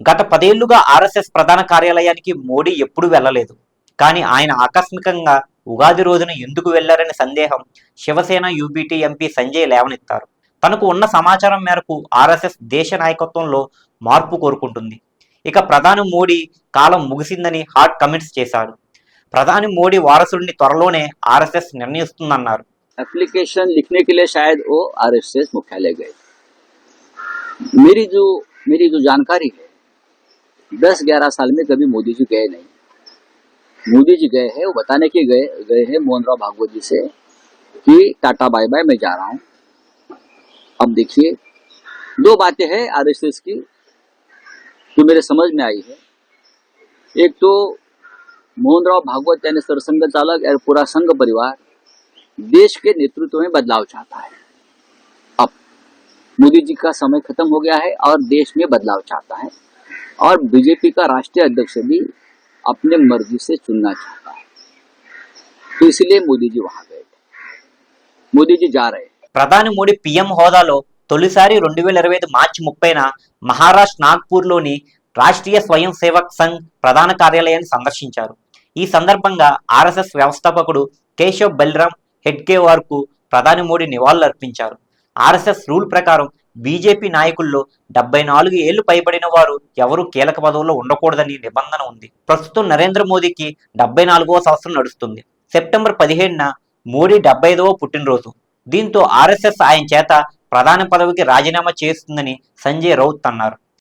గత 10 ఏళ్లుగా ఆర్ఎస్ఎస్ ప్రధాన కార్యాలయానికి మోడీ ఎప్పుడూ వెళ్లలేదు. కానీ ఆయన ఆకస్మికంగా ఉగాది రోజున ఎందుకు వెళ్లారనే సందేహం శివసేన యూబీటీ ఎంపీ సంజయ్ లేవనెత్తారు. తనకు ఉన్న సమాచారం మేరకు ఆర్ఎస్ఎస్ దేశ నాయకత్వంలో మార్పు కోరుకుంటుంది. ఇక ప్రధాని మోడీ కాలం ముగిసిందని హాట్ కమెంట్స్ చేశారు. ప్రధాని మోడీ వారసుడిని త్వరలోనే ఆర్ఎస్ఎస్ నిర్ణయిస్తుందన్నారు. एप्लीकेशन लिखने के लिए शायद वो आरएसएस मुख्यालय गए। मेरी जो जानकारी है 10-11 साल में कभी मोदी जी गए नहीं। मोदी जी गए हैं वो बताने के गए हैं मोहन राव भागवत जी से कि टाटा बाय बाय मैं जा रहा हूं। अब देखिए दो बातें हैं आरएसएस की जो मेरे समझ में आई है। एक तो मोहन राव भागवत यानी सरसंघ चालक और पूरा संघ परिवार देश के नेतृत्व में बदलाव चाहता है। अब मोदी जी का समय खत्म हो गया है और देश में बदलाव चाहता है और बीजेपी का राष्ट्रीय अध्यक्ष भी अपने मर्जी से चुनना चाहता है, तो इसलिए मोदी जी वहां गए थे। मोदी जी जा रहे हैं। ప్రధాని మోడీ పీఎం హోదాలో తొలిసారి 2025 మార్చి 30న మహారాష్ట్ర నాగ్పూర్లోని రాష్ట్రీయ స్వయం సేవక్ సంఘ్ ప్రధాన కార్యాలయాన్ని సందర్శించారు. ఈ సందర్భంగా ఆర్ఎస్ఎస్ వ్యవస్థాపకుడు కేశవ్ బల్రామ్ హెడ్గేవార్కు ప్రధాని మోడీ నివాళులర్పించారు. ఆర్ఎస్ఎస్ రూల్ ప్రకారం బీజేపీ నాయకుల్లో 74 ఏళ్లు పైబడిన వారు ఎవరూ కీలక పదవుల్లో ఉండకూడదని నిబంధన ఉంది. ప్రస్తుతం నరేంద్ర మోదీకి 74వ సంవత్సరం నడుస్తుంది. సెప్టెంబర్ 17న మోడీ 75వ పుట్టినరోజు. దీంతో ఆర్ఎస్ఎస్ ఆయన చేత ప్రధాని పదవికి రాజీనామా చేస్తుందని సంజయ్ రౌత్ అన్నారు.